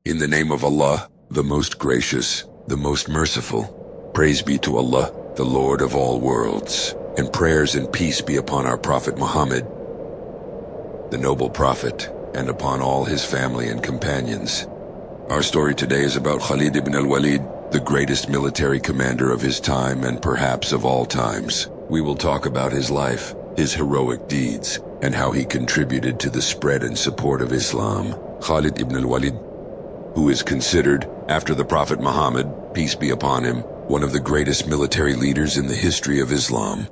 In the name of Allah, the most gracious, the most merciful. Praise be to Allah, the Lord of all worlds, and prayers and peace be upon our Prophet Muhammad, the noble Prophet, and upon all his family and companions. Our story today is about Khalid ibn al-Walid, the greatest military commander of his time and perhaps of all times. We will talk about his life, his heroic deeds, and how he contributed to the spread and support of Islam. Khalid ibn al-Walid, who is considered, after the Prophet Muhammad, peace be upon him, one of the greatest military leaders in the history of Islam.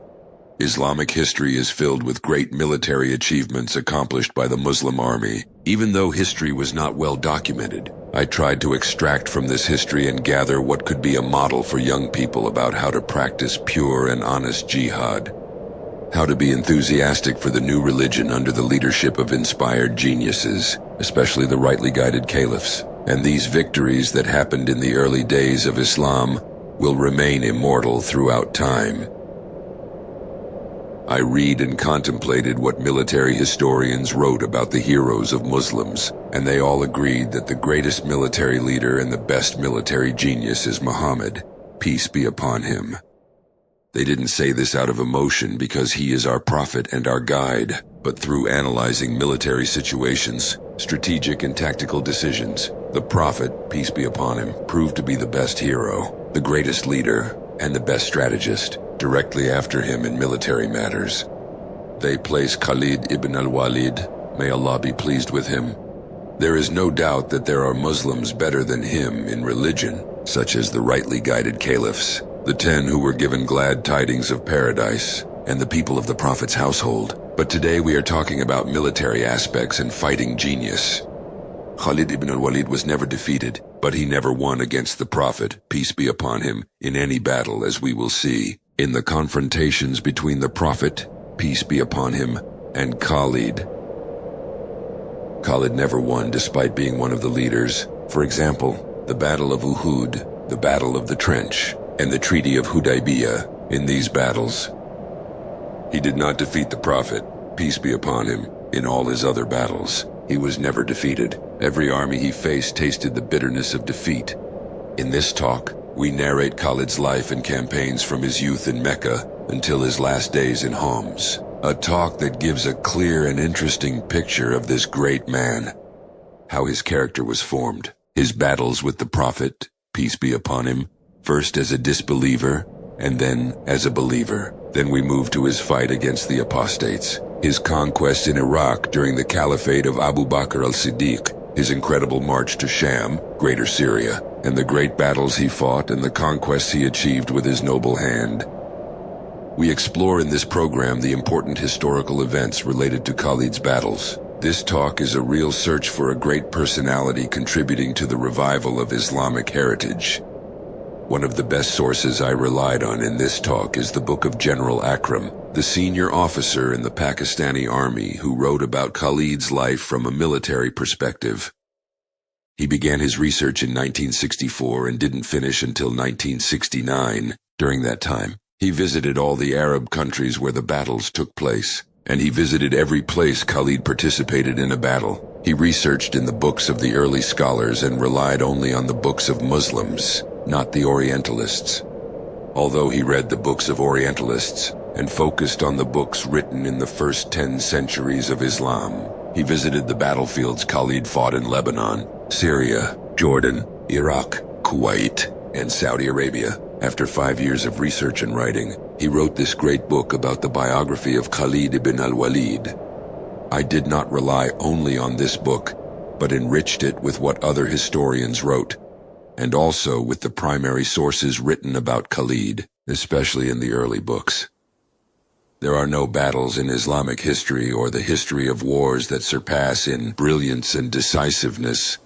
Islamic history is filled with great military achievements accomplished by the Muslim army. Even though history was not well documented, I tried to extract from this history and gather what could be a model for young people about how to practice pure and honest jihad. How to be enthusiastic for the new religion under the leadership of inspired geniuses, especially the rightly guided caliphs. And these victories that happened in the early days of Islam will remain immortal throughout time. I read and contemplated what military historians wrote about the heroes of Muslims, and they all agreed that the greatest military leader and the best military genius is Muhammad, peace be upon him. They didn't say this out of emotion because he is our prophet and our guide, but through analyzing military situations, strategic and tactical decisions. The prophet, peace be upon him, proved to be the best hero, the greatest leader, and the best strategist, directly after him in military matters. They place Khalid ibn al-Walid, may Allah be pleased with him. There is no doubt that there are Muslims better than him in religion, such as the rightly guided caliphs, the 10 who were given glad tidings of paradise, and the people of the Prophet's household. But today we are talking about military aspects and fighting genius. Khalid ibn al-Walid was never defeated, but he never won against the Prophet, peace be upon him, in any battle, as we will see. In the confrontations between the Prophet, peace be upon him, and Khalid. Khalid never won despite being one of the leaders. For example, the Battle of Uhud, the Battle of the Trench, and the Treaty of Hudaybiyah. In these battles, he did not defeat the Prophet, peace be upon him. In all his other battles, he was never defeated. Every army he faced tasted the bitterness of defeat. In this talk, we narrate Khalid's life and campaigns from his youth in Mecca until his last days in Homs. A talk that gives a clear and interesting picture of this great man, how his character was formed, his battles with the Prophet, peace be upon him, first as a disbeliever and then as a believer. Then we move to his fight against the apostates, his conquest in Iraq during the caliphate of Abu Bakr al-Siddiq, his incredible march to Sham, Greater Syria, and the great battles he fought and the conquests he achieved with his noble hand. We explore in this program the important historical events related to Khalid's battles. This talk is a real search for a great personality contributing to the revival of Islamic heritage. One of the best sources I relied on in this talk is the book of General Akram, the senior officer in the Pakistani army who wrote about Khalid's life from a military perspective. He began his research in 1964 and didn't finish until 1969. During that time, he visited all the Arab countries where the battles took place, and he visited every place Khalid participated in a battle. He researched in the books of the early scholars and relied only on the books of Muslims, not the Orientalists. Although he read the books of Orientalists and focused on the books written in the first 10 centuries of Islam, he visited the battlefields Khalid fought in Lebanon, Syria, Jordan, Iraq, Kuwait, and Saudi Arabia. After 5 years of research and writing, he wrote this great book about the biography of Khalid ibn al-Walid. I did not rely only on this book, but enriched it with what other historians wrote, and also with the primary sources written about Khalid, especially in the early books. There are no battles in Islamic history or the history of wars that surpass in brilliance and decisiveness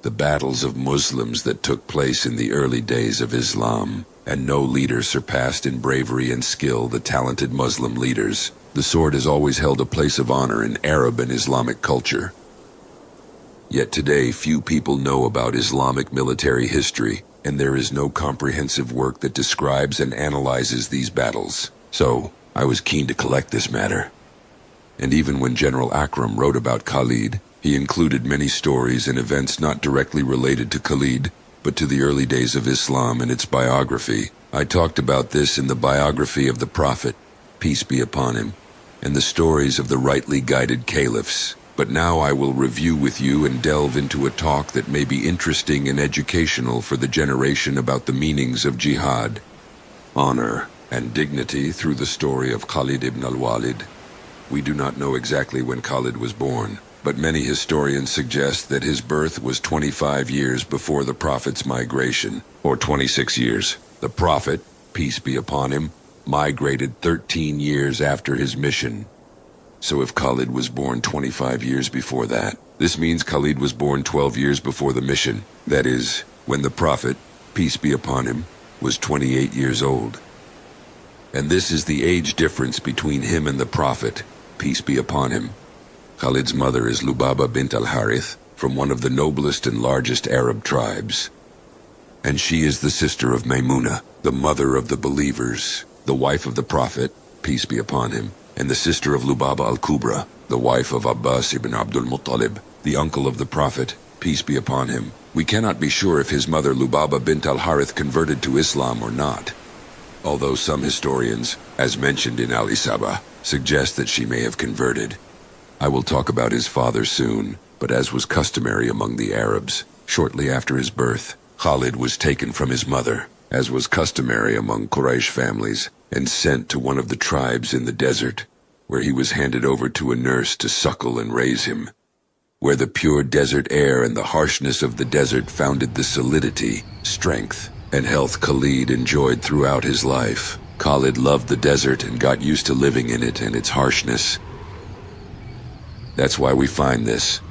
the battles of Muslims that took place in the early days of Islam, and no leader surpassed in bravery and skill the talented Muslim leaders. The sword has always held a place of honor in Arab and Islamic culture. Yet today, few people know about Islamic military history, and there is no comprehensive work that describes and analyzes these battles. So, I was keen to collect this matter. And even when General Akram wrote about Khalid, He included many stories and events not directly related to Khalid, but to the early days of Islam and its biography. I talked about this in the biography of the Prophet, peace be upon him, and the stories of the rightly guided caliphs. But now I will review with you and delve into a talk that may be interesting and educational for the generation about the meanings of jihad, honor, and dignity through the story of Khalid ibn al-Walid. We do not know exactly when Khalid was born, but many historians suggest that his birth was 25 years before the Prophet's migration, or 26 years. The Prophet, peace be upon him, migrated 13 years after his mission. So if Khalid was born 25 years before that, this means Khalid was born 12 years before the mission. That is, when the Prophet, peace be upon him, was 28 years old. And this is the age difference between him and the Prophet, peace be upon him. Khalid's mother is Lubaba bint al-Harith, from one of the noblest and largest Arab tribes. And she is the sister of Maymuna, the mother of the believers, the wife of the Prophet, peace be upon him, and the sister of Lubaba al-Kubra, the wife of Abbas ibn Abdul Muttalib, the uncle of the Prophet, peace be upon him. We cannot be sure if his mother Lubaba bint al-Harith converted to Islam or not, although some historians, as mentioned in Al-Isaba, suggest that she may have converted. I will talk about his father soon, but as was customary among the Arabs, shortly after his birth, Khalid was taken from his mother, as was customary among Quraysh families, and sent to one of the tribes in the desert, where he was handed over to a nurse to suckle and raise him. Where the pure desert air and the harshness of the desert founded the solidity, strength, and health Khalid enjoyed throughout his life. Khalid loved the desert and got used to living in it and its harshness. That's why we find this.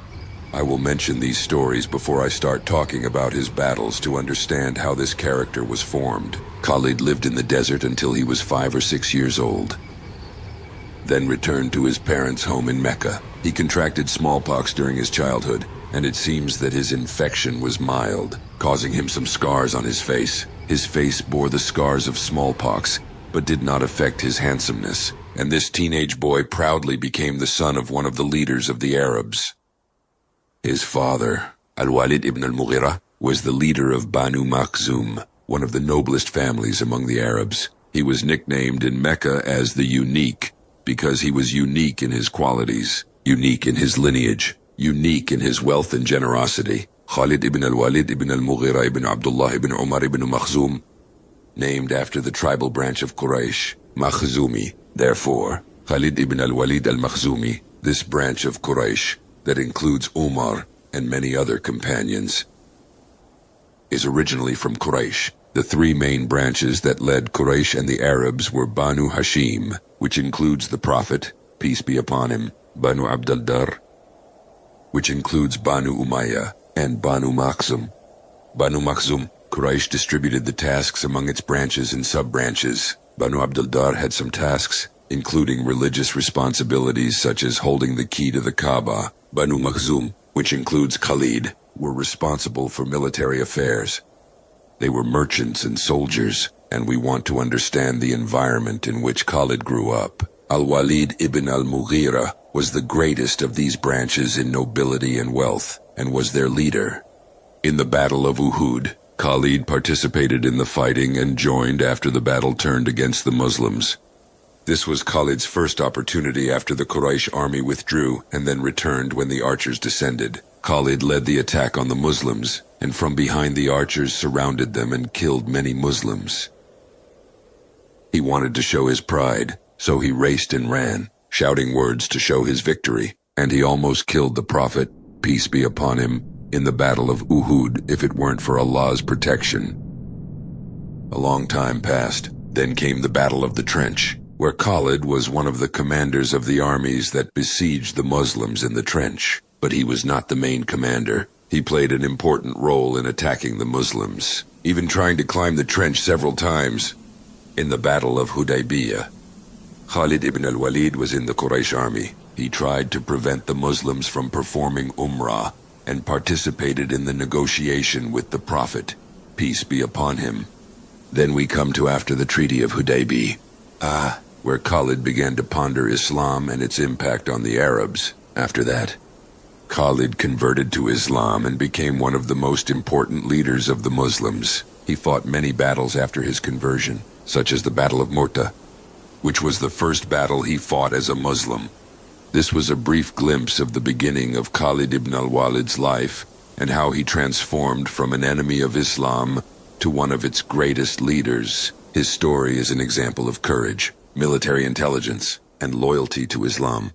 I will mention these stories before I start talking about his battles to understand how this character was formed. Khalid lived in the desert until he was 5 or 6 years old, then returned to his parents' home in Mecca. He contracted smallpox during his childhood, and it seems that his infection was mild, causing him some scars on his face. His face bore the scars of smallpox, but did not affect his handsomeness, and this teenage boy proudly became the son of one of the leaders of the Arabs. His father, Al-Walid ibn al-Mughira, was the leader of Banu Makhzum, one of the noblest families among the Arabs. He was nicknamed in Mecca as the Unique, because he was unique in his qualities, unique in his lineage, unique in his wealth and generosity. Khalid ibn al-Walid ibn al-Mughira ibn Abdullah ibn Umar ibn Makhzum, named after the tribal branch of Quraysh, Makhzumi. Therefore, Khalid ibn al-Walid al-Makhzumi, this branch of Quraysh, that includes Umar and many other companions, is originally from Quraysh. The three main branches that led Quraysh and the Arabs were Banu Hashim, which includes the Prophet, peace be upon him, Banu Abdal-Dar, which includes Banu Umayyah, and Banu Makhzum. Banu Makhzum, Quraysh distributed the tasks among its branches and sub-branches. Banu Abdal-Dar had some tasks, including religious responsibilities such as holding the key to the Kaaba. Banu Makhzum, which includes Khalid, were responsible for military affairs. They were merchants and soldiers, and we want to understand the environment in which Khalid grew up. Al-Walid ibn al-Mughira was the greatest of these branches in nobility and wealth, and was their leader. In the Battle of Uhud, Khalid participated in the fighting and joined after the battle turned against the Muslims. This was Khalid's first opportunity after the Quraysh army withdrew and then returned when the archers descended. Khalid led the attack on the Muslims, and from behind the archers surrounded them and killed many Muslims. He wanted to show his pride, so he raced and ran, shouting words to show his victory, and he almost killed the Prophet, peace be upon him, in the Battle of Uhud if it weren't for Allah's protection. A long time passed, then came the Battle of the Trench, where Khalid was one of the commanders of the armies that besieged the Muslims in the trench, but he was not the main commander. He played an important role in attacking the Muslims, even trying to climb the trench several times. In the Battle of Hudaybiyah, Khalid ibn al-Walid was in the Quraysh army. He tried to prevent the Muslims from performing Umrah and participated in the negotiation with the Prophet, peace be upon him. Then we come to after the Treaty of Hudaybiyah, where Khalid began to ponder Islam and its impact on the Arabs. After that, Khalid converted to Islam and became one of the most important leaders of the Muslims. He fought many battles after his conversion, such as the Battle of Mu'tah, which was the first battle he fought as a Muslim. This was a brief glimpse of the beginning of Khalid ibn al-Walid's life and how he transformed from an enemy of Islam to one of its greatest leaders. His story is an example of courage, military intelligence, and loyalty to Islam.